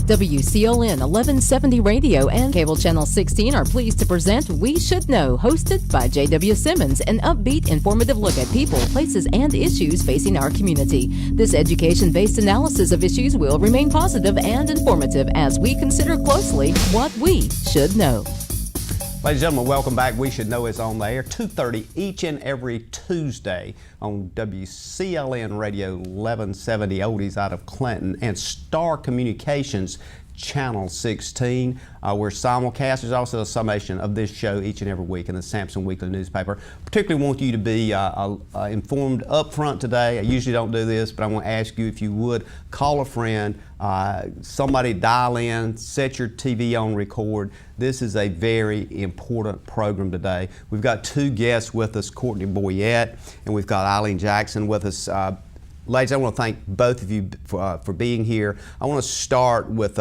WCLN 1170 Radio and Cable Channel 16 are pleased to present We Should Know, hosted by J.W. Simmons, an upbeat, informative look at people, places, and issues facing our community. This education-based analysis of issues will remain positive and informative as we consider closely what we should know. Ladies and gentlemen, welcome back. We Should Know is on the air 2:30 each and every Tuesday on WCLN Radio 1170 Oldies out of Clinton and Star Communications Channel 16. We're simulcast. There's also a summation of this show each and every week in the Sampson Weekly newspaper. Particularly want you to be informed up front today. I usually don't do this, but I want to ask you if you would call a friend, somebody dial in, set your TV on record. This is a very important program today. We've got two guests with us, Courtney Boyette, and we've got Eileen Jackson with us. Ladies, I want to thank both of you for being here. I want to start with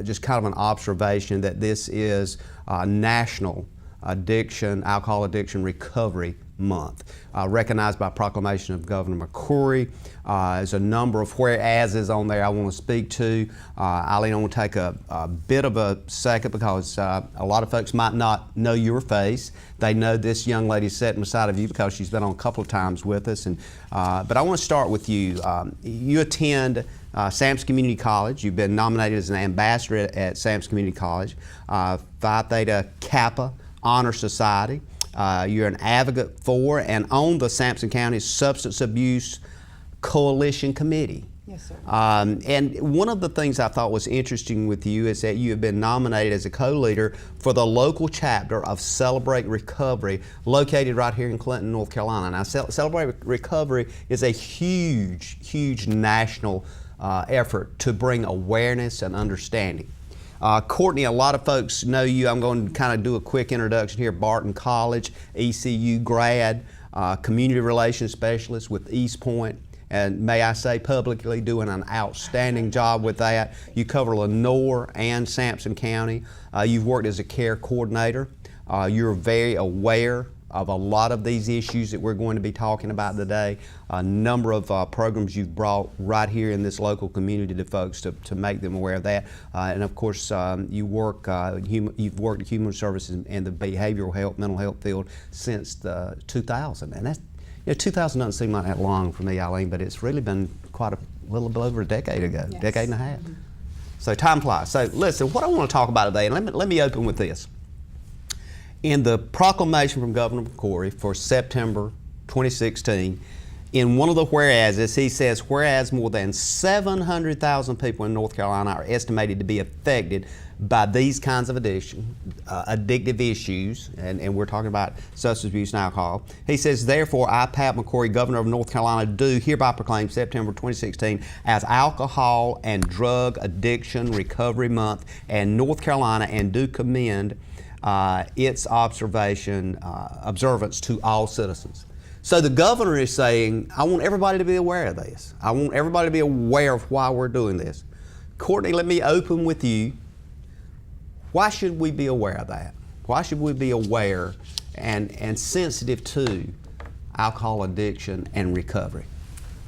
just kind of an observation that this is National Alcohol Addiction Recovery Month, recognized by proclamation of Governor McCrory. There's a number of whereases on there I want to speak to. Eileen, I want to take a bit of a second because a lot of folks might not know your face. They know this young lady sitting beside of you because she's been on a couple of times with us. But I want to start with you. You attend Sampson Community College. You've been nominated as an ambassador at Sampson Community College, Phi Theta Kappa Honor Society. You're an advocate for and on the Sampson County Substance Abuse Coalition Committee. Yes, sir. And one of the things I thought was interesting with you is that you have been nominated as a co-leader for the local chapter of Celebrate Recovery, located right here in Clinton, North Carolina. Now, Celebrate Recovery is a huge national effort to bring awareness and understanding. Courtney, a lot of folks know you. I'm going to kind of do a quick introduction here. Barton College, ECU grad, community relations specialist with East Point, and may I say publicly doing an outstanding job with that. You cover Lenoir and Sampson County. You've worked as a care coordinator. You're very aware of a lot of these issues that we're going to be talking about today. A number of programs you've brought right here in this local community to folks to make them aware of that. And of course, you've worked at human services in the behavioral health, mental health field since the 2000. And that's, 2000 doesn't seem like that long for me, Eileen, but it's really been quite a little bit over a decade ago, yes. Decade and a half. Mm-hmm. So time flies. So listen, what I want to talk about today, and let me open with this. In the proclamation from Governor McCrory for September 2016, in one of the whereases, he says, whereas more than 700,000 people in North Carolina are estimated to be affected by these kinds of addictive issues, and we're talking about substance abuse and alcohol. He says, therefore, I, Pat McCrory, Governor of North Carolina, do hereby proclaim September 2016 as Alcohol and Drug Addiction Recovery Month in North Carolina, and do commend its observance to all citizens. So the governor is saying, I want everybody to be aware of this. I want everybody to be aware of why we're doing this. Courtney, let me open with you. Why should we be aware of that? Why should we be aware and sensitive to alcohol addiction and recovery?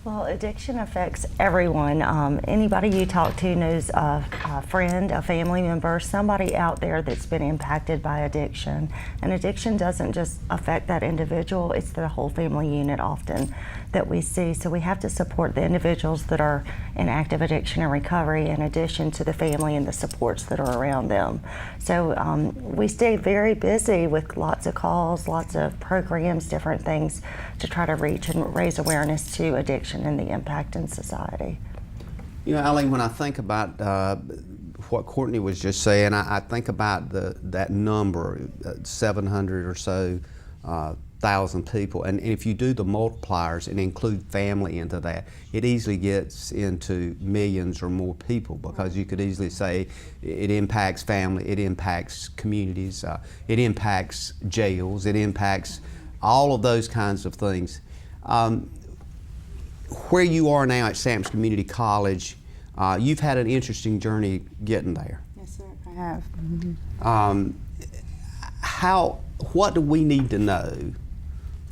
Well, addiction affects everyone. Anybody you talk to knows a friend, a family member, somebody out there that's been impacted by addiction. And addiction doesn't just affect that individual, it's the whole family unit often that we see. So we have to support the individuals that are in active addiction and recovery in addition to the family and the supports that are around them. So we stay very busy with lots of calls, lots of programs, different things to try to reach and raise awareness to addiction and the impact in society. You know, Eileen, when I think about what Courtney was just saying, I think about that number, 700 or so thousand people, and if you do the multipliers and include family into that, it easily gets into millions or more people, because you could easily say it impacts family, it impacts communities, it impacts jails, it impacts all of those kinds of things. Where you are now at Sampson Community College, you've had an interesting journey getting there. Yes, sir, I have. Mm-hmm. What do we need to know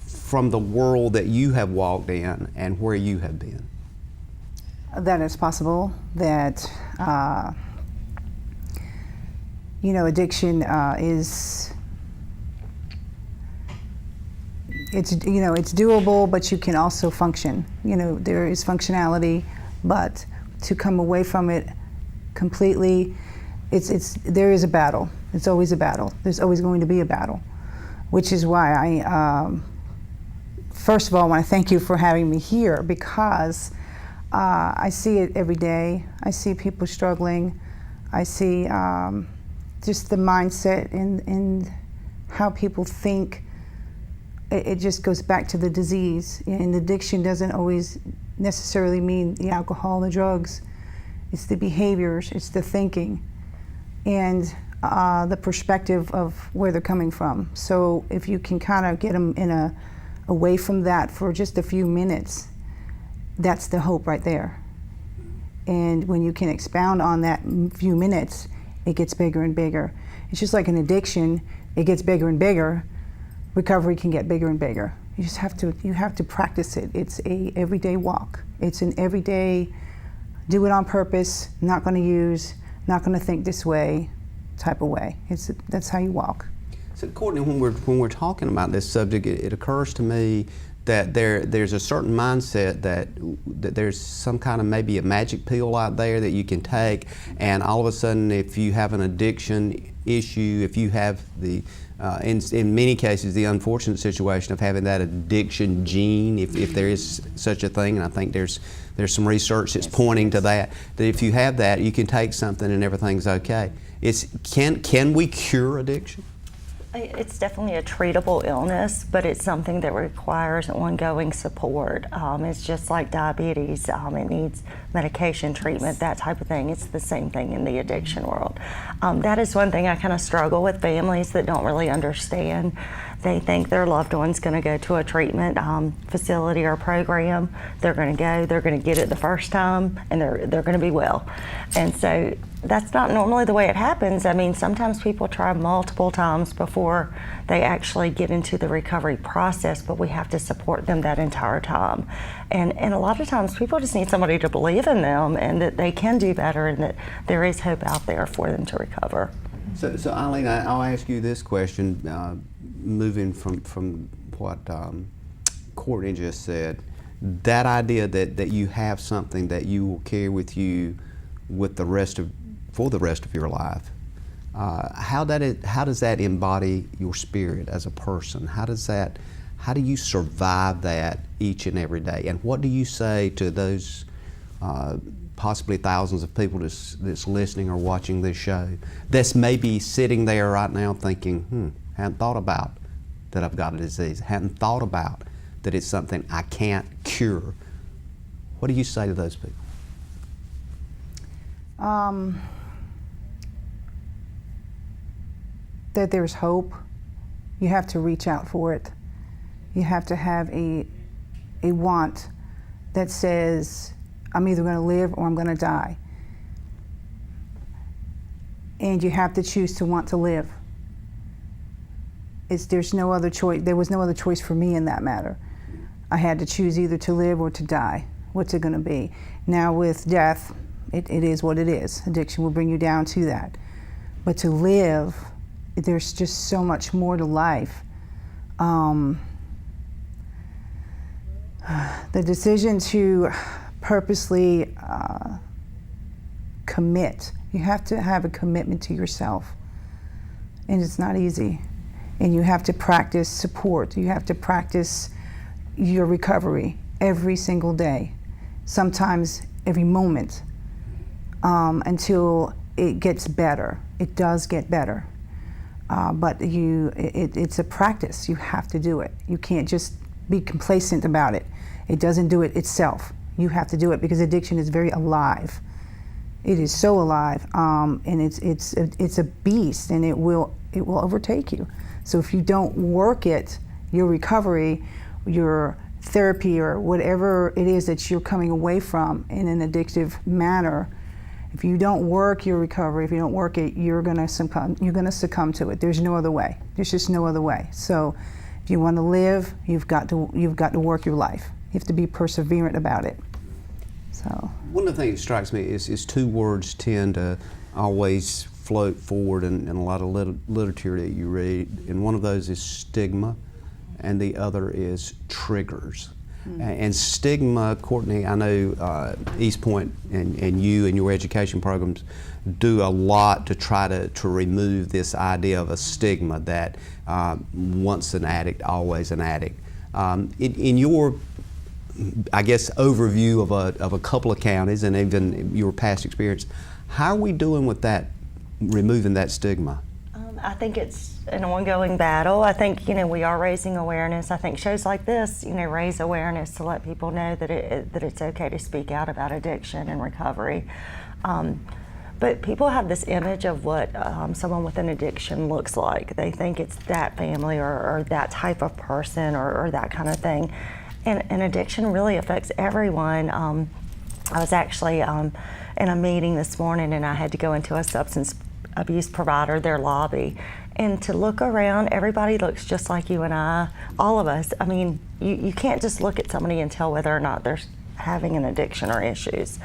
from the world that you have walked in and where you have been? That it's possible that addiction it's doable, but you can also function. There is functionality, but to come away from it completely, there is a battle. It's always a battle. There's always going to be a battle, which is why I first of all want to thank you for having me here, because I see it every day. I see people struggling. I see just the mindset and how people think. It just goes back to the disease. And addiction doesn't always necessarily mean the alcohol, the drugs. It's the behaviors, it's the thinking, and the perspective of where they're coming from. So if you can kind of get them away from that for just a few minutes, that's the hope right there. And when you can expound on that few minutes, it gets bigger and bigger. It's just like an addiction, it gets bigger and bigger. Recovery can get bigger and bigger. You have to practice it. It's a everyday walk. It's an everyday, do it on purpose, not going to use, not going to think this way type of way. That's how you walk. So Courtney, when we're talking about this subject, it occurs to me that there's a certain mindset that there's some kind of maybe a magic pill out there that you can take, and all of a sudden, if you have an addiction issue, if you have the in many cases the unfortunate situation of having that addiction gene, if there is such a thing, and I think there's some research that's pointing to that if you have that, you can take something and everything's okay. Can we cure addiction? It's definitely a treatable illness, but it's something that requires ongoing support. It's just like diabetes. It needs medication treatment, that type of thing. It's the same thing in the addiction world. That is one thing I kind of struggle with families that don't really understand. They think their loved one's going to go to a treatment facility or program. They're going to go, they're going to get it the first time, and they're going to be well. And so that's not normally the way it happens. I mean, sometimes people try multiple times before they actually get into the recovery process, but we have to support them that entire time. And a lot of times people just need somebody to believe in them and that they can do better and that there is hope out there for them to recover. So Eileen, I'll ask you this question, moving from what Courtney just said. That idea that you have something that you will carry with you for the rest of your life. How does that embody your spirit as a person? How do you survive that each and every day? And what do you say to those possibly thousands of people that's listening or watching this show that's maybe sitting there right now thinking, hadn't thought about that I've got a disease, hadn't thought about that it's something I can't cure. What do you say to those people? That there's hope. You have to reach out for it. You have to have a want that says, I'm either going to live or I'm going to die. And you have to choose to want to live. There's no other choice. There was no other choice for me in that matter. I had to choose either to live or to die. What's it going to be? Now with death, it is what it is. Addiction will bring you down to that. But to live, there's just so much more to life. The decision to purposely commit, you have to have a commitment to yourself. And it's not easy. And you have to practice support. You have to practice your recovery every single day, sometimes every moment, until it gets better. It does get better. But it's a practice. You have to do it. You can't just be complacent about it. It doesn't do it itself. You have to do it because addiction is very alive. It is so alive, and it's a beast, and it will overtake you. So if you don't work it, your recovery, your therapy, or whatever it is that you're coming away from in an addictive manner, if you don't work your recovery, if you don't work it, you're gonna succumb to it. There's no other way. There's just no other way. So if you want to live, you've got to work your life. You have to be perseverant about it. So one of the things that strikes me is two words tend to always float forward in a lot of literature that you read, and one of those is stigma, and the other is triggers. And stigma, Courtney, I know East Point and you and your education programs do a lot to try to remove this idea of a stigma that once an addict, always an addict. In your, I guess, overview of a couple of counties and even your past experience, how are we doing with that, removing that stigma? I think it's an ongoing battle. I think, we are raising awareness. I think shows like this, raise awareness to let people know that it's okay to speak out about addiction and recovery. But people have this image of what someone with an addiction looks like. They think it's that family or that type of person or that kind of thing. And addiction really affects everyone. I was actually in a meeting this morning, and I had to go into a substance abuse provider, their lobby, and to look around, everybody looks just like you and I, all of us. I mean, you can't just look at somebody and tell whether or not they're having an addiction or issues.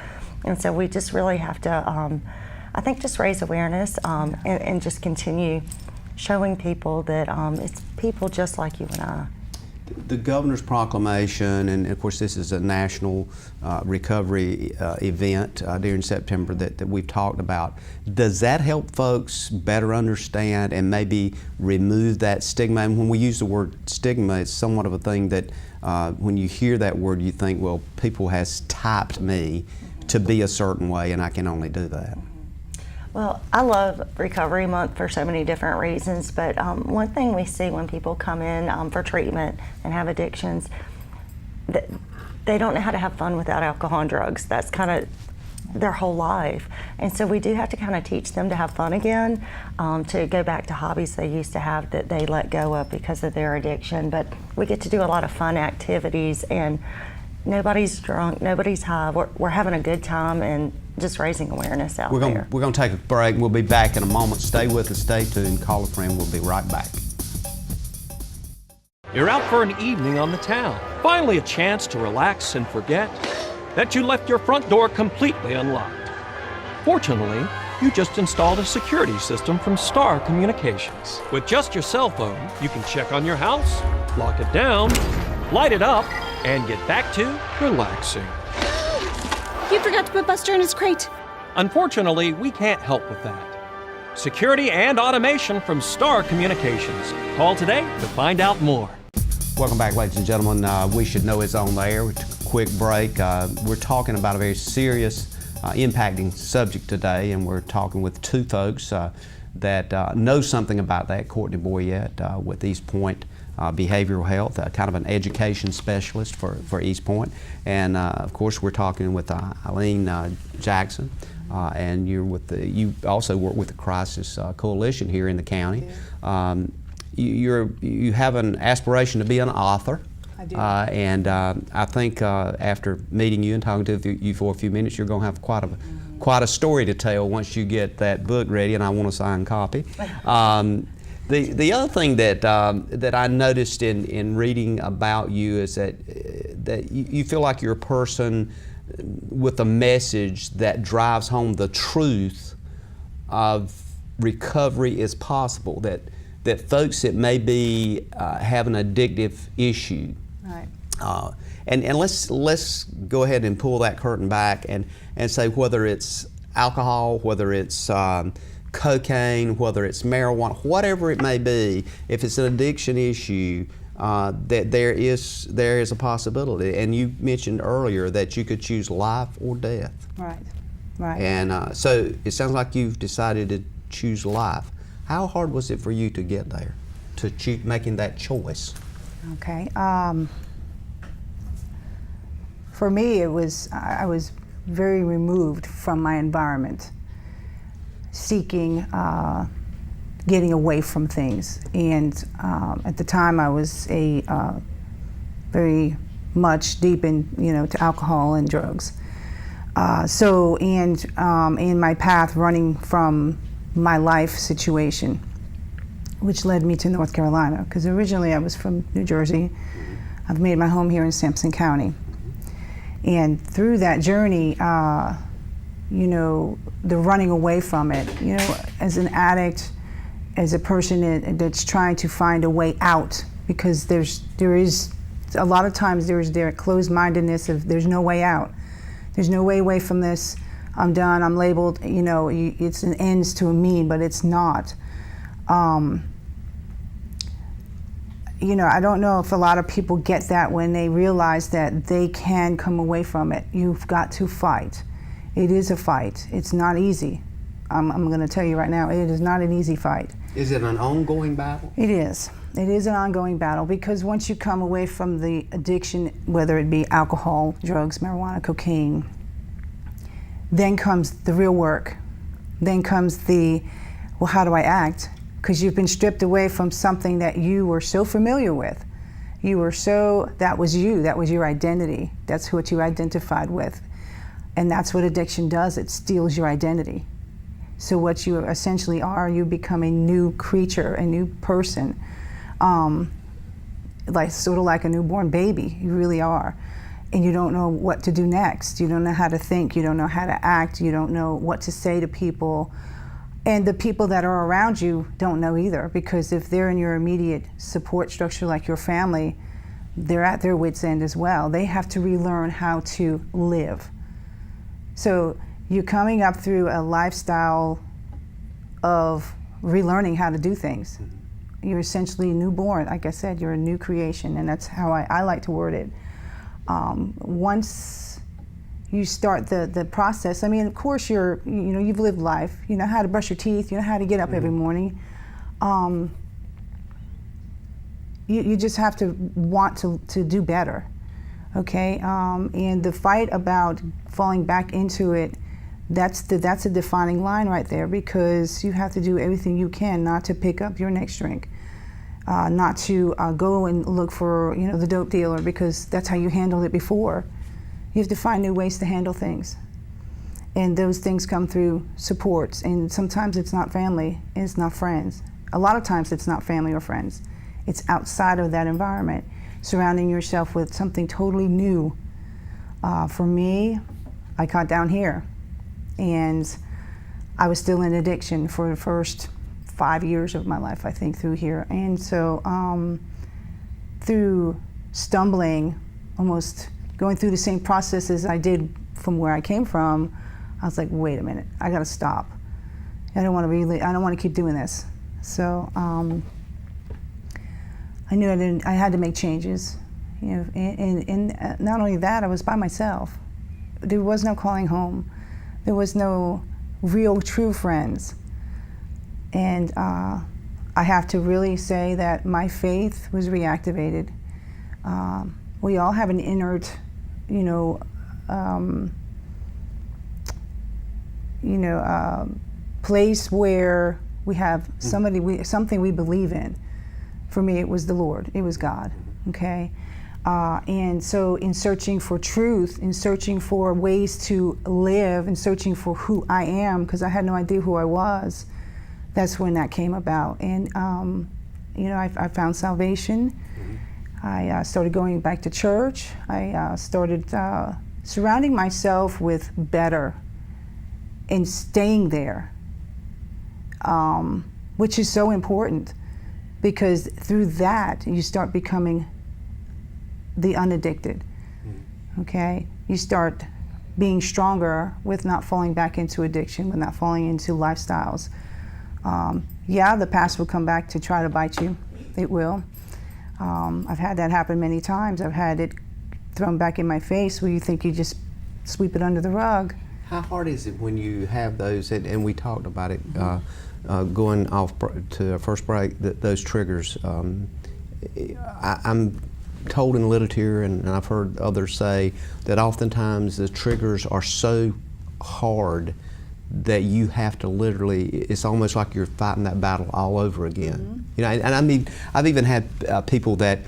And so we just really have to, I think, just raise awareness and just continue showing people that it's people just like you and I. The governor's proclamation, and of course this is a national recovery event during September that we've talked about, does that help folks better understand and maybe remove that stigma? And when we use the word stigma, it's somewhat of a thing that when you hear that word you think, well, people has typed me to be a certain way and I can only do that. Well, I love Recovery Month for so many different reasons, but one thing we see when people come in for treatment and have addictions, that they don't know how to have fun without alcohol and drugs. That's kind of their whole life. And so we do have to kind of teach them to have fun again, to go back to hobbies they used to have that they let go of because of their addiction. But we get to do a lot of fun activities, and nobody's drunk, nobody's high. We're having a good time and just raising awareness out there. We're going to take a break. We'll be back in a moment. Stay with us, stay tuned, call a friend. We'll be right back. You're out for an evening on the town. Finally a chance to relax and forget that you left your front door completely unlocked. Fortunately, you just installed a security system from Star Communications. With just your cell phone, you can check on your house, lock it down, light it up, and get back to relaxing. You forgot to put Buster in his crate. Unfortunately, we can't help with that. Security and automation from Star Communications. Call today to find out more. Welcome back, ladies and gentlemen. We Should Know is on the air. Quick break. We're talking about a very serious, impacting subject today, and we're talking with two folks that know something about that. Courtney Boyette with East Point Behavioral Health, kind of an education specialist for East Point. And of course, we're talking with Eileen Jackson, and you also work with the Crisis Coalition here in the county. You have an aspiration to be an author. I do. And I think after meeting you and talking to you for a few minutes, you're going to have quite a story to tell once you get that book ready, and I want a signed copy. The other thing that I noticed in reading about you is that you feel like you're a person with a message that drives home the truth of recovery is possible. That folks that may be have an addictive issue. Right. And let's go ahead and pull that curtain back and say whether it's alcohol, whether it's cocaine, whether it's marijuana, whatever it may be, if it's an addiction issue, that there is a possibility. And you mentioned earlier that you could choose life or death. Right. Right. And so it sounds like you've decided to choose life. How hard was it for you to get there, to making that choice? Okay. For me, I was very removed from my environment, seeking, getting away from things. And at the time, I was very much deep in, to alcohol and drugs. In my path, running from my life situation, which led me to North Carolina, because originally I was from New Jersey. I've made my home here in Sampson County. And through that journey, the running away from it. As an addict, as a person that's trying to find a way out, because there is a lot of times there's closed-mindedness of there's no way out. There's no way away from this. I'm done. I'm labeled. It's an ends to a mean, but it's not. I don't know if a lot of people get that when they realize that they can come away from it. You've got to fight. It is a fight. It's not easy. I'm going to tell you right now, it is not an easy fight. Is it an ongoing battle? It is. It is an ongoing battle, because once you come away from the addiction, whether it be alcohol, drugs, marijuana, cocaine, then comes the real work. Then comes well, how do I act? Because you've been stripped away from something that you were so familiar with. That was you, that was your identity. That's what you identified with. And that's what addiction does, it steals your identity. So what you essentially are, you become a new creature, a new person. Sort of like a newborn baby, you really are. And you don't know what to do next. You don't know how to think, you don't know how to act, you don't know what to say to people. And the people that are around you don't know either, because if they're in your immediate support structure like your family, they're at their wits' end as well. They have to relearn how to live. So you're coming up through a lifestyle of relearning how to do things. You're essentially newborn. Like I said, you're a new creation, and that's how I like to word it. Once you start the process, of course you've lived life. You know how to brush your teeth. You know how to get up every morning. You just have to want to do better, okay? And the fight about falling back into it, that's a defining line right there, because you have to do everything you can not to pick up your next drink, not to go and look for the dope dealer, because that's how you handled it before. You have to find new ways to handle things, and those things come through supports. And sometimes it's not family, and it's not friends. A lot of times it's not family or friends. It's outside of that environment, surrounding yourself with something totally new. For me, I got down here, and I was still in addiction for the first 5 years of my life, I think, through here. And so through stumbling, almost going through the same processes I did from where I came from, I was like, wait a minute, I gotta stop. I don't want to keep doing this. So I knew I had to make changes. And not only that, I was by myself. There was no calling home. There was no real, true friends. And I have to really say that my faith was reactivated. We all have an inert, place where we have something we believe in. For me, it was the Lord. It was God. Okay. And so in searching for truth, in searching for ways to live, in searching for who I am, because I had no idea who I was, that's when that came about. And, I found salvation. I started going back to church. I started surrounding myself with better and staying there, which is so important, because through that, you start becoming the unaddicted, okay? You start being stronger with not falling back into addiction, with not falling into lifestyles. The past will come back to try to bite you. It will. I've had that happen many times. I've had it thrown back in my face where you think you just sweep it under the rug. How hard is it when you have those, and we talked about it, going off to our first break, those triggers. I'm told in the literature, and I've heard others say, that oftentimes the triggers are so hard that you have to literally, it's almost like you're fighting that battle all over again. And I've even had people that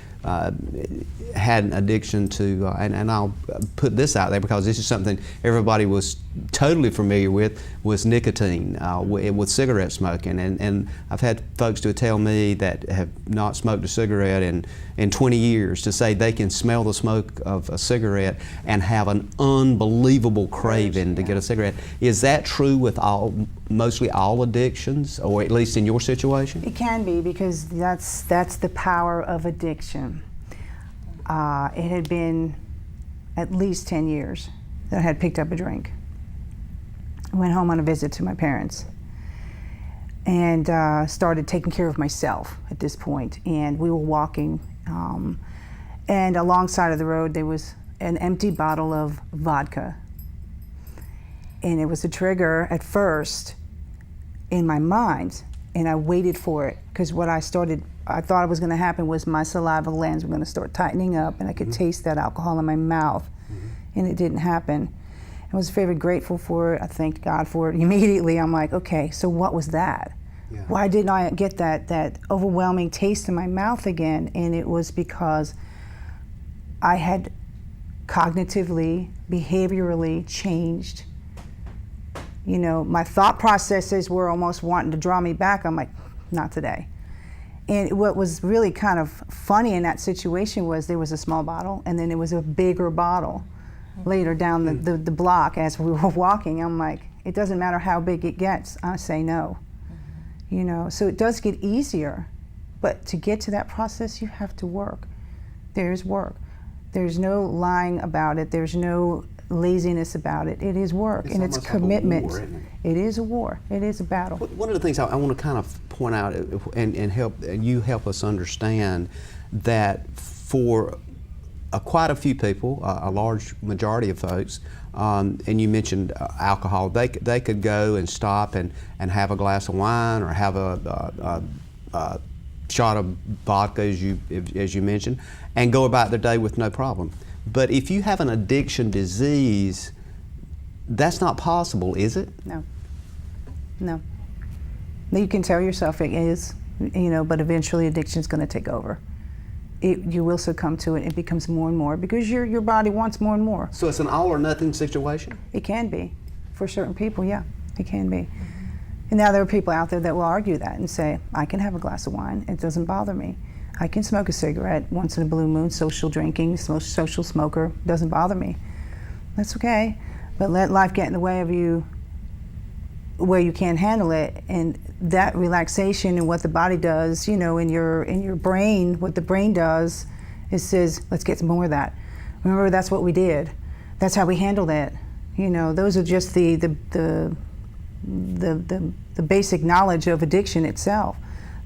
had an addiction to, and I'll put this out there because this is something everybody was totally familiar with was nicotine with cigarette smoking, and I've had folks to tell me that have not smoked a cigarette in 20 years to say they can smell the smoke of a cigarette and have an unbelievable craving to get a cigarette. Is that true with mostly all addictions, or at least in your situation? It can be, because that's the power of addiction. It had been at least 10 years that I had picked up a drink. I went home on a visit to my parents and started taking care of myself at this point. And we were walking, and alongside of the road there was an empty bottle of vodka. And it was a trigger at first in my mind, and I waited for it, because what I thought was going to happen was my saliva glands were going to start tightening up, and I could taste that alcohol in my mouth, and it didn't happen. I was very grateful for it. I thanked God for it. Immediately, I'm like, okay, so what was that? Yeah. Why didn't I get that overwhelming taste in my mouth again? And it was because I had cognitively, behaviorally changed. You know, my thought processes were almost wanting to draw me back. I'm like, not today. And what was really kind of funny in that situation was there was a small bottle, and then there was a bigger bottle later down the block as we were walking. I'm like, it doesn't matter how big it gets, I say no. You know, so it does get easier, but to get to that process, you have to work. There's work. There's no lying about it. There's no laziness about it. It is work, and it's commitment. Like a war, isn't it? It is a war. It is a battle. One of the things I want to kind of point out and help us understand that for quite a few people, a large majority of folks, and you mentioned alcohol, they could go and stop and have a glass of wine or have a shot of vodka, as you mentioned, and go about their day with no problem. But if you have an addiction disease, that's not possible, is it? No. No. You can tell yourself it is, you know, but eventually addiction's going to take over. You will succumb to it. It becomes more and more because your body wants more and more. So it's an all or nothing situation? It can be. For certain people, yeah, it can be. And now there are people out there that will argue that and say, I can have a glass of wine, it doesn't bother me. I can smoke a cigarette once in a blue moon, social drinking, social smoker, doesn't bother me. That's okay, but let life get in the way of you where you can't handle it, and that relaxation and what the body does, you know, in your brain, what the brain does, it says, let's get some more of that. Remember, that's what we did. That's how we handled it. You know, those are just the basic knowledge of addiction itself.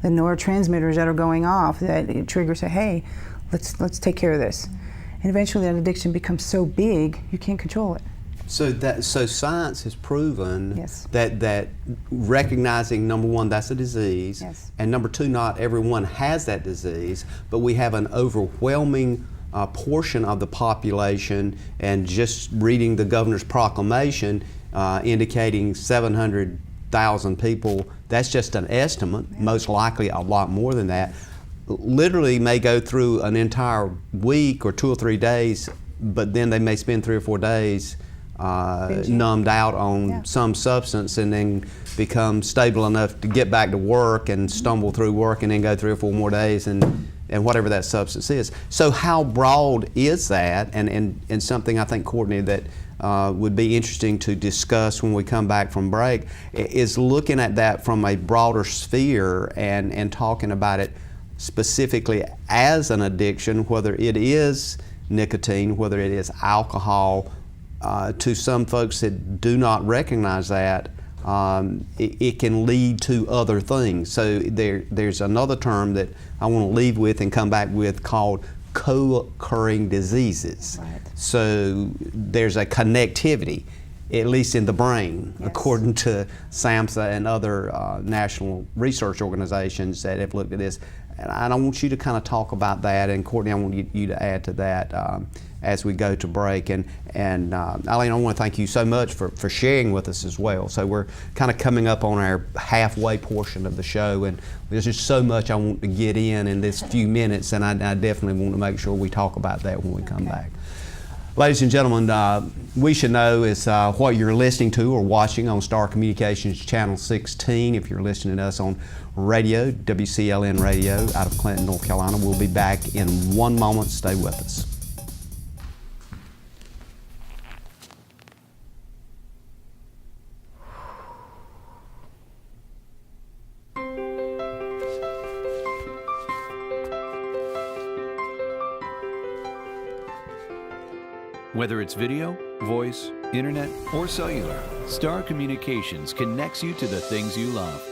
The neurotransmitters that are going off that it triggers, say, hey, let's take care of this. And eventually that addiction becomes so big, you can't control it. So science has proven yes. that recognizing, number one, that's a disease, yes. and number two, not everyone has that disease, but we have an overwhelming portion of the population, and just reading the governor's proclamation indicating 700,000 people, that's just an estimate, yeah. Most likely a lot more than that, literally may go through an entire week or 2 or 3 days, but then they may spend 3 or 4 days numbed out on yeah. some substance, and then become stable enough to get back to work and stumble through work, and then go 3 or 4 more days and whatever that substance is. So how broad is that? And something I think, Courtney, that would be interesting to discuss when we come back from break is looking at that from a broader sphere and talking about it specifically as an addiction, whether it is nicotine, whether it is alcohol. To some folks that do not recognize that, it can lead to other things. So there's another term that I want to leave with and come back with called co-occurring diseases. Right. So there's a connectivity, at least in the brain, yes. according to SAMHSA and other national research organizations that have looked at this. And I want you to kind of talk about that, and Courtney, I want you to add to that as we go to break. And Eileen, I want to thank you so much for sharing with us as well. So we're kind of coming up on our halfway portion of the show, and there's just so much I want to get in this few minutes, and I definitely want to make sure we talk about that when we come back. Ladies and gentlemen, We Should Know is what you're listening to or watching on Star Communications Channel 16. If you're listening to us on radio, WCLN Radio out of Clinton, North Carolina. We'll be back in one moment. Stay with us. Whether it's video, voice, internet, or cellular, Star Communications connects you to the things you love.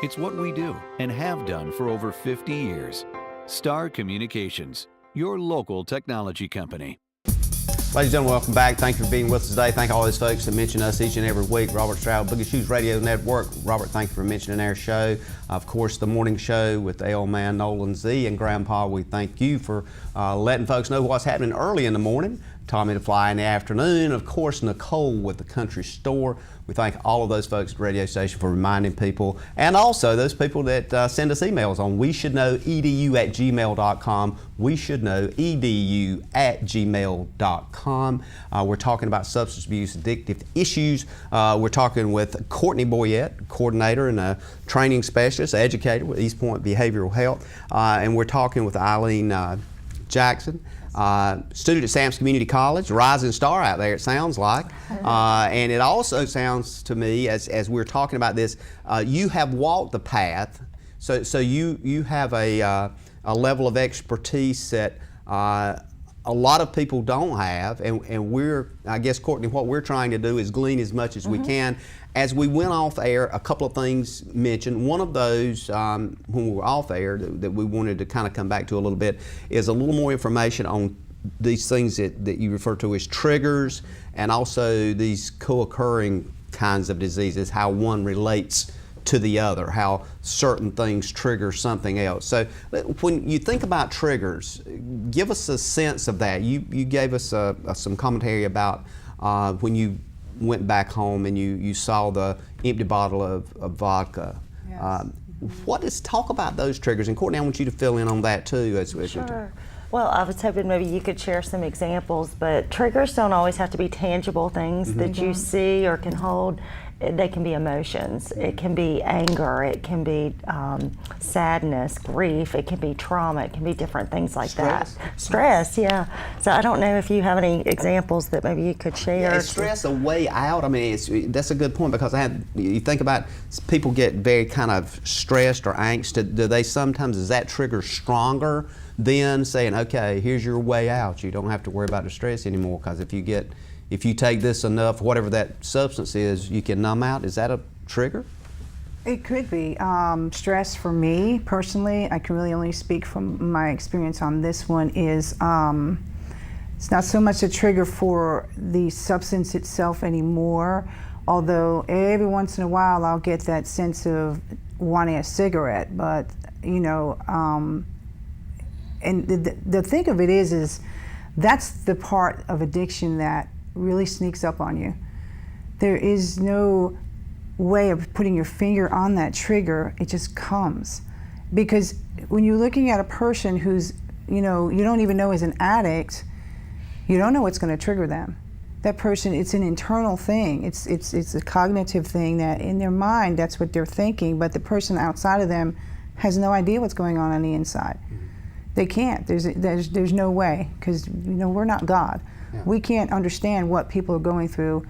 It's what we do and have done for over 50 years. Star Communications, your local technology company. Ladies and gentlemen, welcome back. Thank you for being with us today. Thank all those folks that mention us each and every week. Robert Stroud, Boogie Shoes Radio Network. Robert, thank you for mentioning our show. Of course, the morning show with the old man Nolan Z and Grandpa. We thank you for letting folks know what's happening early in the morning. Tommy the Fly in the afternoon. Of course, Nicole with the Country Store. We thank all of those folks at the radio station for reminding people, and also those people that send us emails on weshouldknowedu@gmail.com, weshouldknowedu@gmail.com. We're talking about substance abuse, addictive issues. We're talking with Courtney Boyette, coordinator and a training specialist, educator with East Point Behavioral Health, and we're talking with Eileen Jackson, student at Sam's Community College, rising star out there, it sounds like. And it also sounds to me, as we're talking about this, you have walked the path, so you have a level of expertise that a lot of people don't have, and we're, I guess, Courtney, what we're trying to do is glean as much as we can. As we went off air, a couple of things mentioned. One of those, when we were off air, that we wanted to kind of come back to a little bit, is a little more information on these things that you refer to as triggers, and also these co-occurring kinds of diseases, how one relates to the other, how certain things trigger something else. So when you think about triggers, give us a sense of that. You gave us some commentary about when you went back home and you saw the empty bottle of vodka. Yes. Talk about those triggers, and Courtney, I want you to fill in on that too. Sure. Well, I was hoping maybe you could share some examples, but triggers don't always have to be tangible things that you see or can hold. They can be emotions. It can be anger. It can be sadness, grief. It can be trauma. It can be different things like that. Stress, yeah. So I don't know if you have any examples that maybe you could share. Is stress a way out? I mean, that's a good point, because you think about people get very kind of stressed or angst. Do they sometimes, is that trigger stronger than saying, okay, here's your way out. You don't have to worry about the stress anymore, because if you take this enough, whatever that substance is, you can numb out. Is that a trigger? It could be. Stress for me personally, I can really only speak from my experience on this one, is it's not so much a trigger for the substance itself anymore, although every once in a while I'll get that sense of wanting a cigarette. But, you know, and the thing of it is that's the part of addiction that really sneaks up on you. There is no way of putting your finger on that trigger. It just comes. Because when you're looking at a person who's, you don't even know is an addict, you don't know what's going to trigger them. That person, it's an internal thing. It's a cognitive thing that in their mind, that's what they're thinking, but the person outside of them has no idea what's going on the inside. They can't. There's no way, because we're not God. Yeah. We can't understand what people are going through,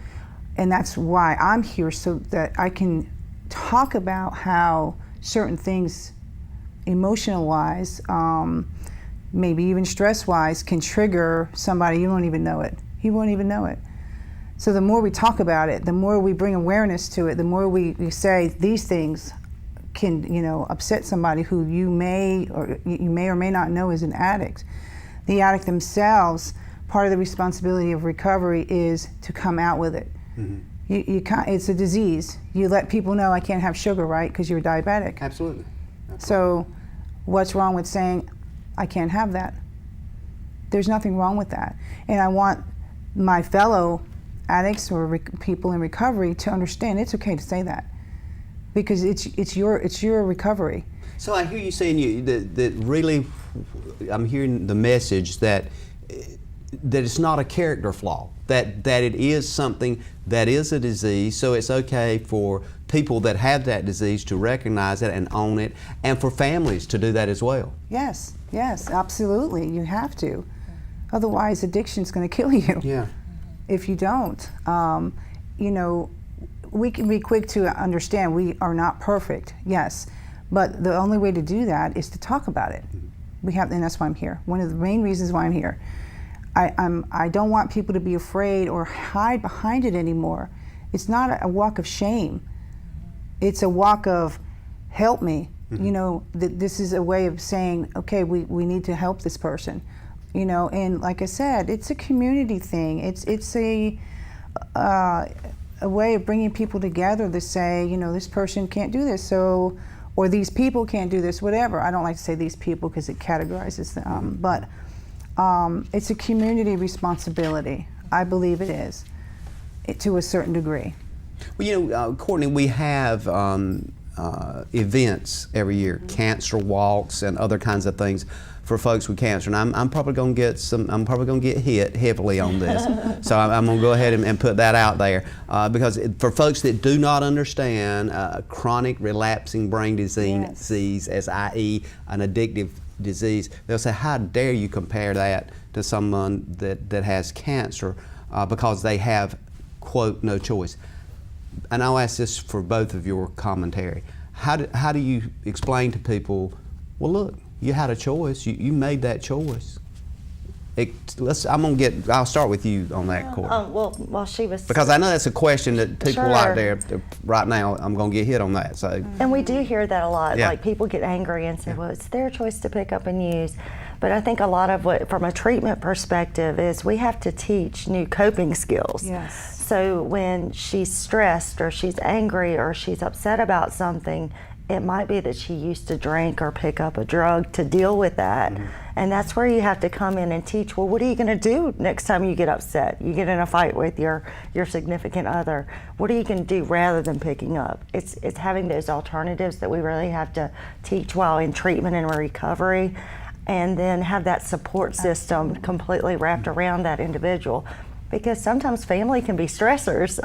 and that's why I'm here, so that I can talk about how certain things, emotional-wise, maybe even stress-wise, can trigger somebody. You won't even know it. He won't even know it. So the more we talk about it, the more we bring awareness to it, the more we say these things can upset somebody who you may or may not know is an addict. The addict themselves, part of the responsibility of recovery is to come out with it. You can't, it's a disease. You let people know, I can't have sugar, right, because you're diabetic. Absolutely. So what's wrong with saying, I can't have that? There's nothing wrong with that. And I want my fellow addicts or people in recovery to understand it's okay to say that, because it's your recovery. So I hear you saying that really, I'm hearing the message that that it's not a character flaw, that it is something that is a disease, so it's okay for people that have that disease to recognize it and own it, and for families to do that as well. Yes, yes, absolutely. You have to. Otherwise, addiction's going to kill you. Yeah. If you don't. You know, we can be quick to understand we are not perfect, yes, but the only way to do that is to talk about it. We have, and that's why I'm here. One of the main reasons why I'm here. I don't want people to be afraid or hide behind it anymore. It's not a walk of shame. It's a walk of help me. You know, this is a way of saying, okay, we need to help this person. You know, and like I said, it's a community thing. It's a way of bringing people together to say, you know, this person can't do this, so, or these people can't do this, whatever. I don't like to say these people because it categorizes them, but it's a community responsibility. I believe it is, to a certain degree. Well, you know, Courtney, we have events every year, cancer walks and other kinds of things for folks with cancer, and I'm probably going to get I'm probably going to get hit heavily on this, so I'm going to go ahead and put that out there because for folks that do not understand chronic relapsing brain disease, as i.e. an addictive disease, they'll say, how dare you compare that to someone that has cancer because they have, quote, no choice. And I'll ask this for both of your commentary. How do you explain to people, well, look, you had a choice. You made that choice. I'll start with you on that, Courtney. Well, she was. Because I know that's a question that people Sure. out there right now, I'm going to get hit on that. So. And we do hear that a lot. Yeah. Like people get angry and say, well, it's their choice to pick up and use. But I think a lot of what, from a treatment perspective, is we have to teach new coping skills. Yes. So when she's stressed or she's angry or she's upset about something, it might be that she used to drink or pick up a drug to deal with that. And that's where you have to come in and teach, well, what are you going to do next time you get upset? You get in a fight with your significant other. What are you going to do rather than picking up? It's having those alternatives that we really have to teach while in treatment and recovery, and then have that support system completely wrapped around that individual. Because sometimes family can be stressors.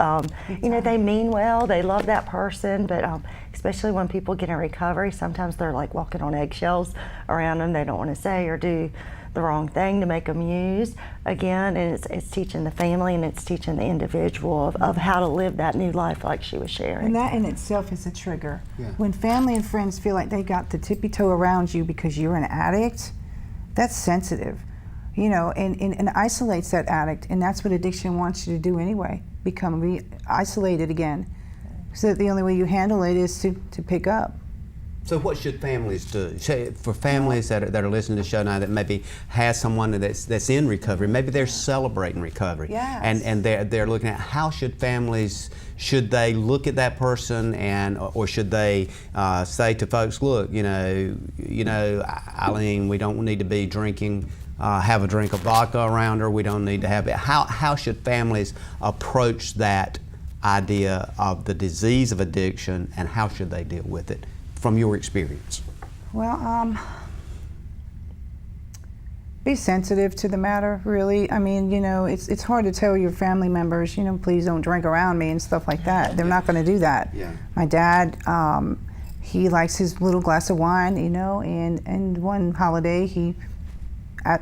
You know, they mean well, they love that person, but especially when people get in recovery, sometimes they're like walking on eggshells around them. They don't want to say or do the wrong thing to make them use again. And it's teaching the family and it's teaching the individual of how to live that new life like she was sharing. And that in itself is a trigger. Yeah. When family and friends feel like they got the tippy toe around you because you're an addict, that's sensitive. You know, and isolates that addict, and that's what addiction wants you to do anyway, become isolated again. So that the only way you handle it is to pick up. So what should families do? For families that are listening to the show now that maybe has someone that's in recovery, maybe they're celebrating recovery, Yes. and they're looking at how should they look at that person, or should they say to folks, look, you know, Eileen, we don't need to be drinking. Have a drink of vodka around her. We don't need to have it. How should families approach that idea of the disease of addiction, and how should they deal with it from your experience? Well, be sensitive to the matter, really. I mean, you know, it's hard to tell your family members, you know, please don't drink around me and stuff like that. They're not going to do that. Yeah. My dad, he likes his little glass of wine, you know, and one holiday he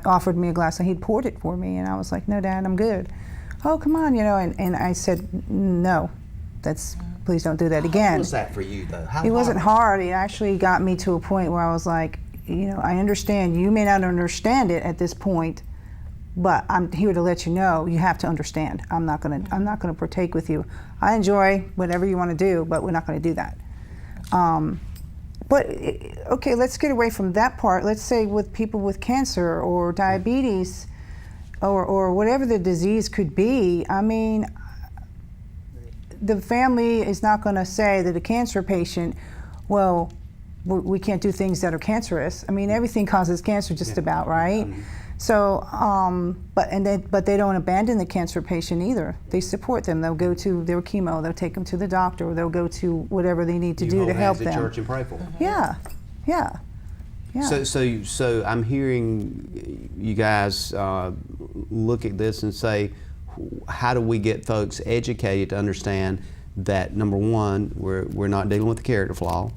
offered me a glass and he'd poured it for me, and I was like, no, Dad, I'm good. Oh, come on, you know, and I said, no, please don't do that again. How was that for you, though? It wasn't hard. It actually got me to a point where I was like, you know, I understand. You may not understand it at this point, but I'm here to let you know you have to understand. I'm not gonna partake with you. I enjoy whatever you want to do, but we're not going to do that. But okay, let's get away from that part. Let's say with people with cancer or diabetes, or whatever the disease could be. I mean, the family is not going to say that a cancer patient, well, we can't do things that are cancerous. I mean, everything causes cancer just about, right? So, but they don't abandon the cancer patient either. They support them. They'll go to their chemo. They'll take them to the doctor, or they'll go to whatever they need to do to help them. You hold hands at church and pray for them. Yeah, yeah. Yeah. So I'm hearing you guys look at this and say, how do we get folks educated to understand that, number one, we're not dealing with the character flaw.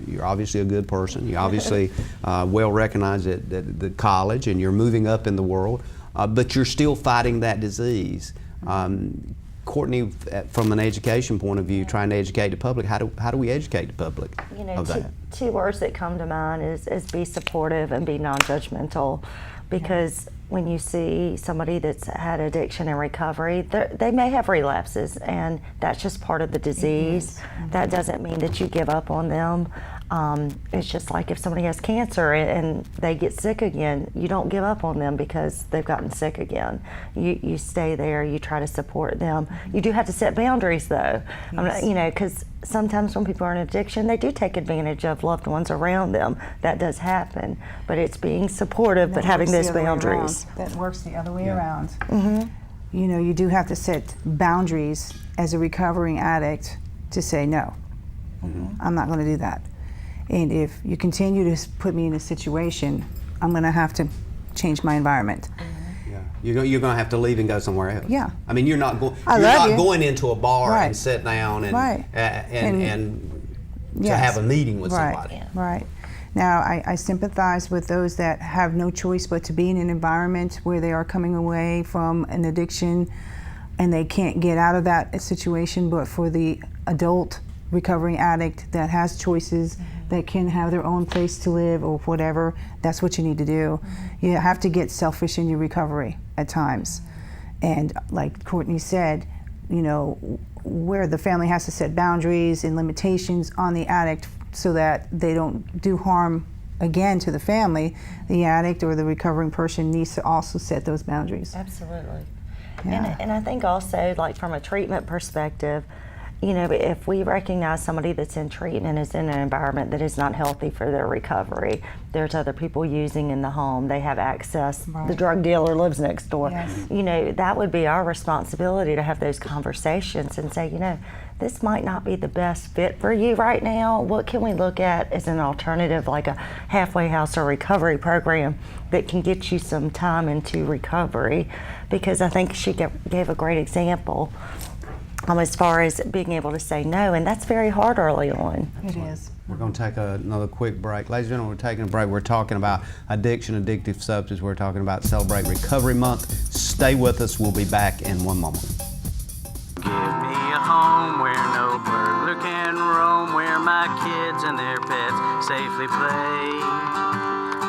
You're obviously a good person. You're obviously well recognized at the college, and you're moving up in the world, but you're still fighting that disease. Courtney, from an education point of view, trying to educate the public, how do we educate the public of that? Two words that come to mind is be supportive and be non-judgmental, because when you see somebody that's had addiction and recovery, they may have relapses, and that's just part of the disease. That doesn't mean that you give up on them. It's just like if somebody has cancer and they get sick again, you don't give up on them because they've gotten sick again. You stay there, you try to support them. You do have to set boundaries though, because sometimes when people are in addiction, they do take advantage of loved ones around them. That does happen, but it's being supportive, but having those boundaries. That works the other way around. Mm-hmm. You do have to set boundaries as a recovering addict to say no. I'm not going to do that. And if you continue to put me in a situation, I'm going to have to change my environment. Yeah, you're going to have to leave and go somewhere else. Yeah. I mean, you're not going into a bar and sit down and to have a meeting with somebody. Right. Now, I sympathize with those that have no choice but to be in an environment where they are coming away from an addiction and they can't get out of that situation. But for the adult recovering addict that has choices, that can have their own place to live or whatever, that's what you need to do. You have to get selfish in your recovery at times. And like Courtney said, where the family has to set boundaries and limitations on the addict so that they don't do harm again to the family, the addict or the recovering person needs to also set those boundaries. Absolutely. Yeah. And I think also, like from a treatment perspective, if we recognize somebody that's in treatment is in an environment that is not healthy for their recovery, there's other people using in the home, they have access, the drug dealer lives next door, that would be our responsibility to have those conversations and say, this might not be the best fit for you right now. What can we look at as an alternative, like a halfway house or recovery program that can get you some time into recovery? Because I think she gave a great example as far as being able to say no, and that's very hard early on. It is. We're going to take another quick break. Ladies and gentlemen, we're taking a break. We're talking about addiction, addictive substance. We're talking about Celebrate Recovery Month. Stay with us. We'll be back in one moment. Give me a home where no burglar can roam, where my kids and their pets safely play.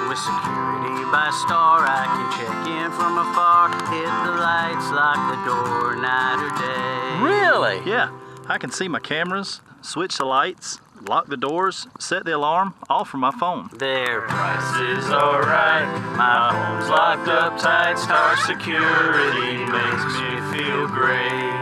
With security by star, I can check in from afar, hit the lights, lock the door, night or day. Really? Yeah, I can see my cameras, switch the lights, lock the doors, set the alarm, all from my phone. Their prices are right, my home's locked up tight, Star Security makes me feel great.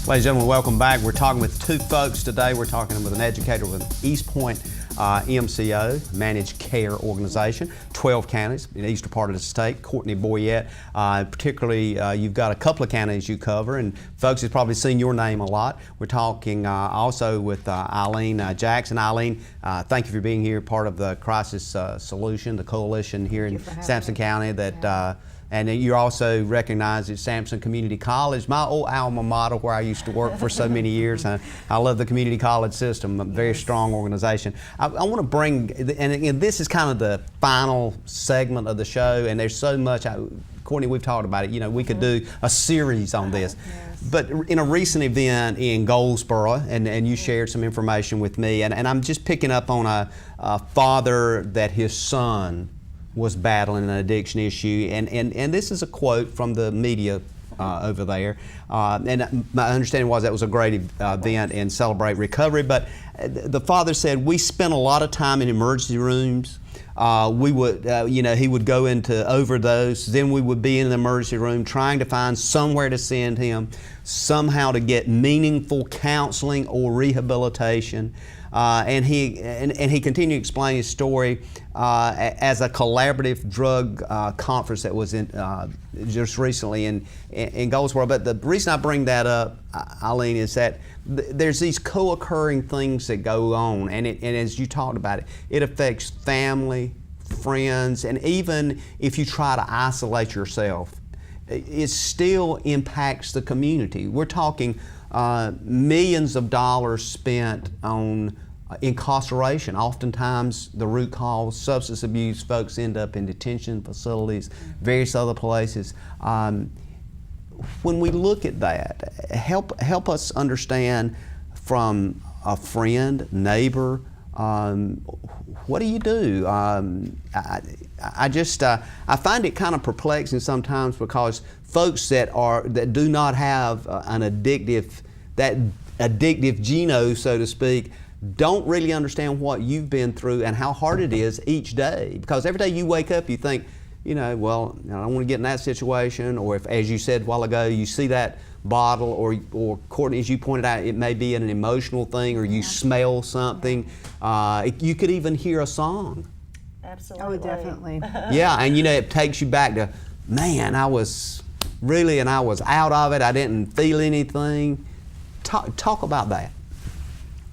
Ladies and gentlemen, welcome back. We're talking with two folks today. We're talking with an educator with East Point MCO, Managed Care Organization, 12 counties in the eastern part of the state. Courtney Boyette, particularly you've got a couple of counties you cover, and folks have probably seen your name a lot. We're talking also with Eileen Jackson. Eileen, thank you for being here, part of the Crisis Solution, the coalition here in Sampson County that and you're also recognized at Sampson Community College, my old alma mater where I used to work for so many years. I love the community college system, a very strong organization. I want to bring, and this is kind of the final segment of the show, and there's so much, Courtney, we've talked about it, we could do a series on this. But in a recent event in Goldsboro, and you shared some information with me, and I'm just picking up on a father that his son was battling an addiction issue, and this is a quote from the media over there, and my understanding was that was a great event in Celebrate Recovery, but the father said, we spent a lot of time in emergency rooms. We would, he would go into overdose, then we would be in the emergency room trying to find somewhere to send him, somehow to get meaningful counseling or rehabilitation. And he continued to explain his story as a collaborative drug conference that was in just recently in Goldsboro. But the reason I bring that up, Eileen, is that there's these co-occurring things that go on, and as you talked about it affects family, friends, and even if you try to isolate yourself, it still impacts the community. We're talking millions of dollars spent on incarceration. Oftentimes the root cause, substance abuse, folks end up in detention facilities, various other places. When we look at that, help us understand from a friend, neighbor, what do you do? I find it kind of perplexing sometimes, because folks that do not have an addictive gene, so to speak, don't really understand what you've been through and how hard it is each day. Because every day you wake up, you think, well, I don't want to get in that situation. Or if, as you said a while ago, you see that bottle, or Courtney, as you pointed out, it may be an emotional thing, or you smell something. You could even hear a song. Absolutely. Oh, definitely. Yeah, and it takes you back to, man, I was out of it. I didn't feel anything. Talk about that.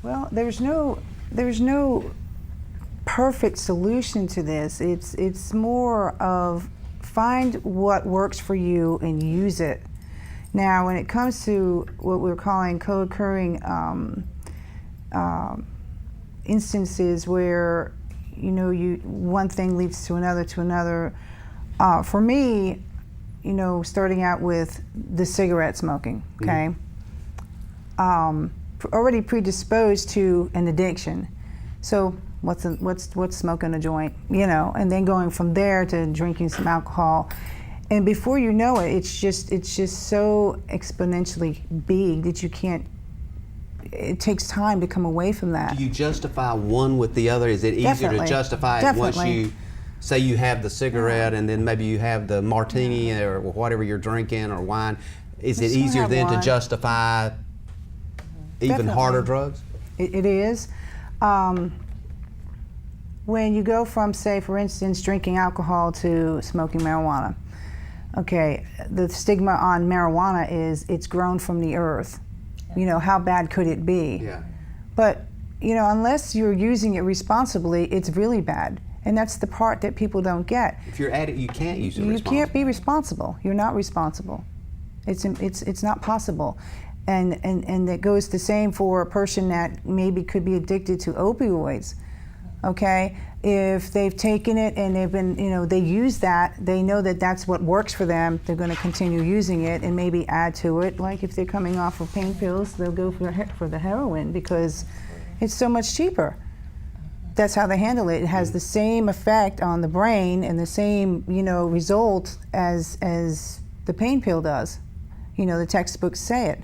Well, there's no perfect solution to this. It's more of find what works for you and use it. Now, when it comes to what we're calling co-occurring instances where one thing leads to another. For me, starting out with the cigarette smoking, okay, already predisposed to an addiction. So what's smoking a joint, and then going from there to drinking some alcohol. And before you know it, it's just so exponentially big that you can't. It takes time to come away from that. Do you justify one with the other? Is it easier to justify it once you say you have the cigarette and then maybe you have the martini or whatever you're drinking or wine? Is it easier then to justify even harder drugs? It is. When you go from, say, for instance, drinking alcohol to smoking marijuana, okay, the stigma on marijuana is it's grown from the earth. How bad could it be? Yeah. But, unless you're using it responsibly, it's really bad. And that's the part that people don't get. If you're at it, you can't use it responsibly. You can't be responsible. You're not responsible. It's not possible. And that goes the same for a person that maybe could be addicted to opioids. Okay, if they've taken it and they've been, they use that, they know that that's what works for them, they're going to continue using it and maybe add to it. Like if they're coming off of pain pills, they'll go for the heroin because it's so much cheaper. That's how they handle it. It has the same effect on the brain and the same, result as the pain pill does. The textbooks say it.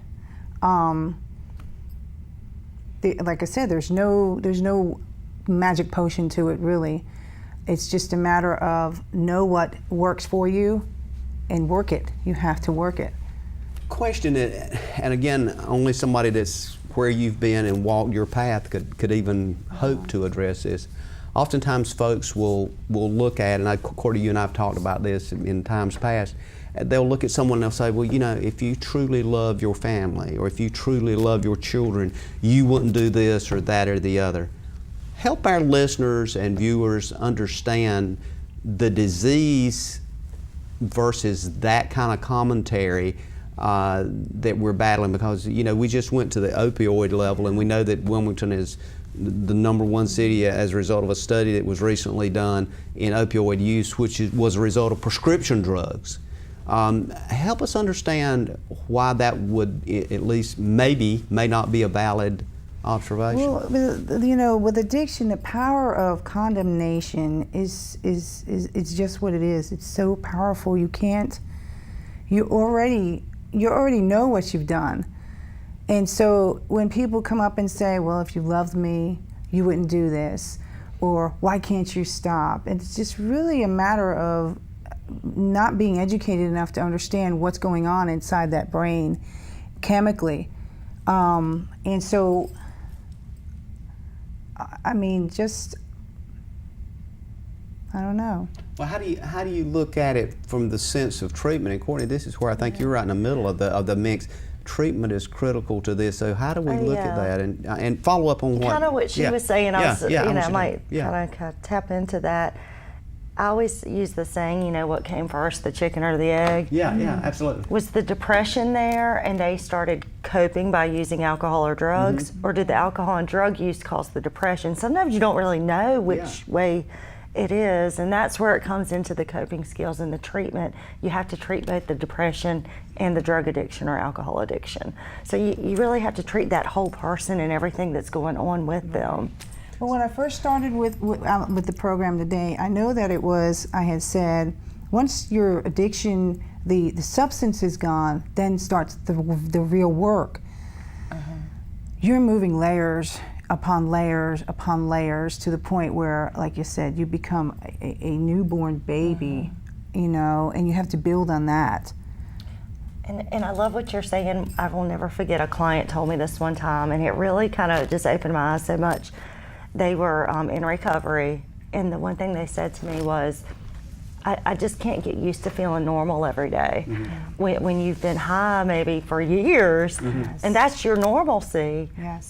Like I said, there's no magic potion to it, really. It's just a matter of know what works for you and work it. You have to work it. Question, and again, only somebody that's where you've been and walked your path could even hope to address this. Oftentimes folks will look at, and Courtney, you and I have talked about this in times past, they'll look at someone and they'll say, well, if you truly love your family or if you truly love your children, you wouldn't do this or that or the other. Help our listeners and viewers understand the disease versus that kind of commentary that we're battling, because we just went to the opioid level, and we know that Wilmington is the #1 city as a result of a study that was recently done in opioid use, which was a result of prescription drugs. Help us understand why that would, at least may not be a valid observation. Well, with addiction, the power of condemnation is just what it is. It's so powerful. You already know what you've done. And so when people come up and say, well, if you loved me, you wouldn't do this, or why can't you stop? It's just really a matter of not being educated enough to understand what's going on inside that brain chemically. And so, I don't know. Well, how do you look at it from the sense of treatment? And Courtney, this is where I think you're right in the middle of the mix. Treatment is critical to this. So how do we look at that and follow up on what? Kind of what she was saying. I might yeah. kind of tap into that. I always use the saying, you know, what came first, the chicken or the egg? Yeah, absolutely. Was the depression there and they started coping by using alcohol or drugs? Or did the alcohol and drug use cause the depression? Sometimes you don't really know which way it is, and that's where it comes into the coping skills and the treatment. You have to treat both the depression and the drug addiction or alcohol addiction. So you really have to treat that whole person and everything that's going on with them. Well, when I first started with the program today, I know that I had said, once your addiction, the substance is gone, then starts the real work. You're moving layers upon layers upon layers to the point where, like you said, you become a newborn baby, you know, and you have to build on that. And I love what you're saying. I will never forget, a client told me this one time, and it really kind of just opened my eyes so much. They were in recovery, and the one thing they said to me was, I just can't get used to feeling normal every day. When you've been high maybe for years, and that's your normalcy,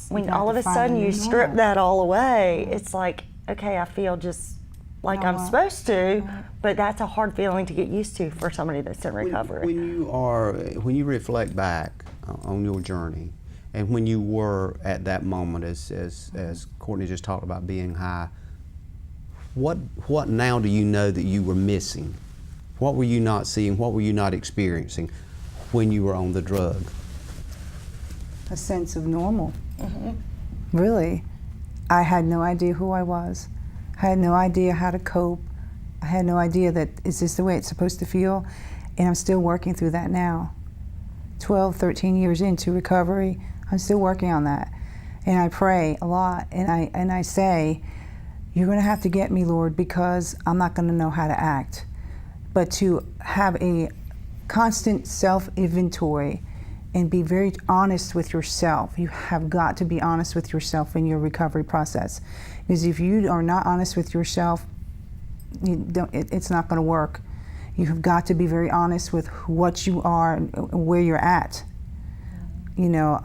when all of a sudden you strip that all away, it's like, okay, I feel just like I'm supposed to, but that's a hard feeling to get used to for somebody that's in recovery. When you reflect back on your journey, and when you were at that moment, as Courtney just talked about being high, what now do you know that you were missing? What were you not seeing? What were you not experiencing when you were on the drug? A sense of normal. Really. I had no idea who I was. I had no idea how to cope. I had no idea that, is this the way it's supposed to feel? And I'm still working through that now. 12, 13 years into recovery, I'm still working on that. And I pray a lot, and I say, you're going to have to get me, Lord, because I'm not going to know how to act. But to have a constant self-inventory and be very honest with yourself. You have got to be honest with yourself in your recovery process. Because if you are not honest with yourself, it's not going to work. You have got to be very honest with what you are and where you're at. You know,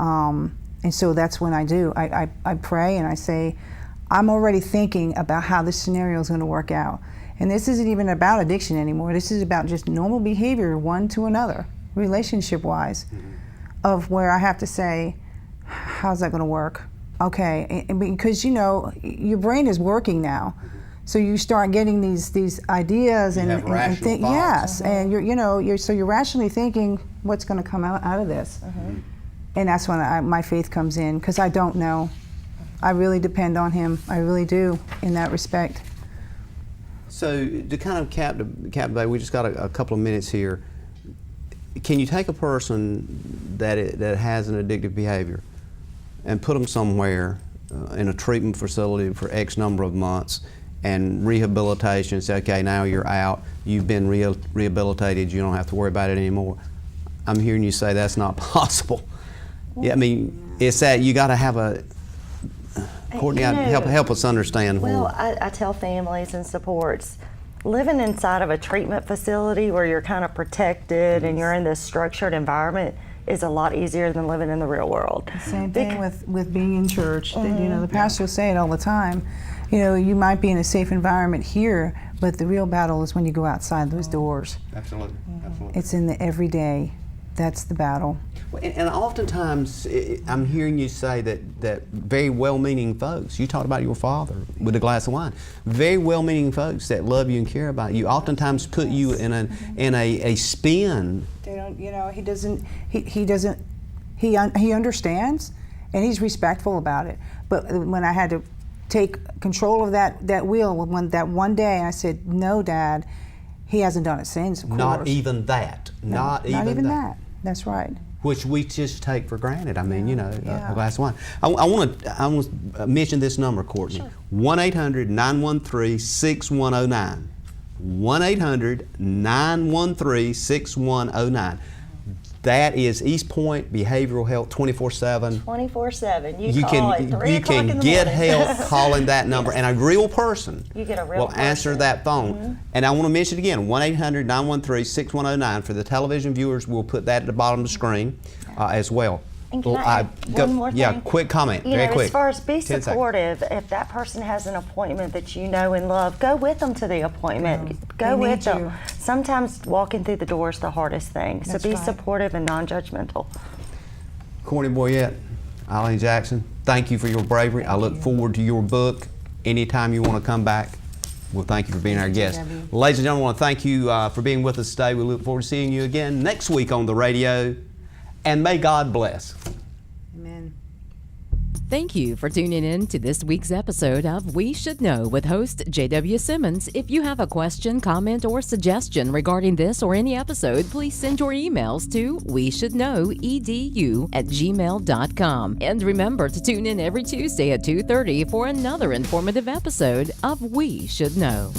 and so that's when I do. I pray and I say, I'm already thinking about how this scenario is going to work out. And this isn't even about addiction anymore. This is about just normal behavior, one to another, relationship-wise, of where I have to say, how's that going to work? Okay, and because, you know, your brain is working now. So you start getting these ideas and think, yes, and you're rationally thinking what's going to come out of this. And that's when my faith comes in, because I don't know. I really depend on Him. I really do in that respect. So to kind of captivate, we just got a couple of minutes here. Can you take a person that has an addictive behavior and put them somewhere in a treatment facility for X number of months and rehabilitation, say, okay, now you're out, you've been rehabilitated, you don't have to worry about it anymore? I'm hearing you say that's not possible. Yeah, I mean, it's that you got to have a, Courtney, help us understand. Well, I tell families and supports, living inside of a treatment facility where you're kind of protected and you're in this structured environment is a lot easier than living in the real world. Same thing with being in church. You know, the pastor will say it all the time. You know, you might be in a safe environment here, but the real battle is when you go outside those doors. Absolutely. Absolutely. It's in the everyday. That's the battle. And oftentimes, I'm hearing you say that very well-meaning folks, you talked about your father with a glass of wine, very well-meaning folks that love you and care about you, oftentimes put you in a spin. They don't, you know, he understands, and he's respectful about it. But when I had to take control of that wheel, that one day I said, no, Dad, he hasn't done it since, of course. Not even that. Not even that. That's right. Which we just take for granted. I mean, you know, a glass of wine. I want to mention this number, Courtney. Sure. 1-800-913-6109. 1-800-913-6109. That is East Point Behavioral Health 24/7. 24/7. You can get help calling that number, and a real person will answer that phone. And I want to mention it again, 1-800-913-6109. For the television viewers, we'll put that at the bottom of the screen as well. And can I add one more thing? Yeah, quick comment, You very know, quick. as far as be 10 seconds. supportive, if that person has an appointment that you know and love, go with them to the appointment. Go They with need them. you. Sometimes walking through the door is the hardest thing. So That's be right. supportive and non-judgmental. Courtney Boyette, Eileen Jackson, thank you for your bravery. I look forward to your book. Anytime you want to come back, well, thank you for being our guest. Ladies and gentlemen, I want to thank you for being with us today. We look forward to seeing you again next week on the radio. And may God bless. Amen. Thank you for tuning in to this week's episode of We Should Know with host J.W. Simmons. If you have a question, comment, or suggestion regarding this or any episode, please send your emails to weshouldknowedu@gmail.com. And remember to tune in every Tuesday at 2:30 for another informative episode of We Should Know.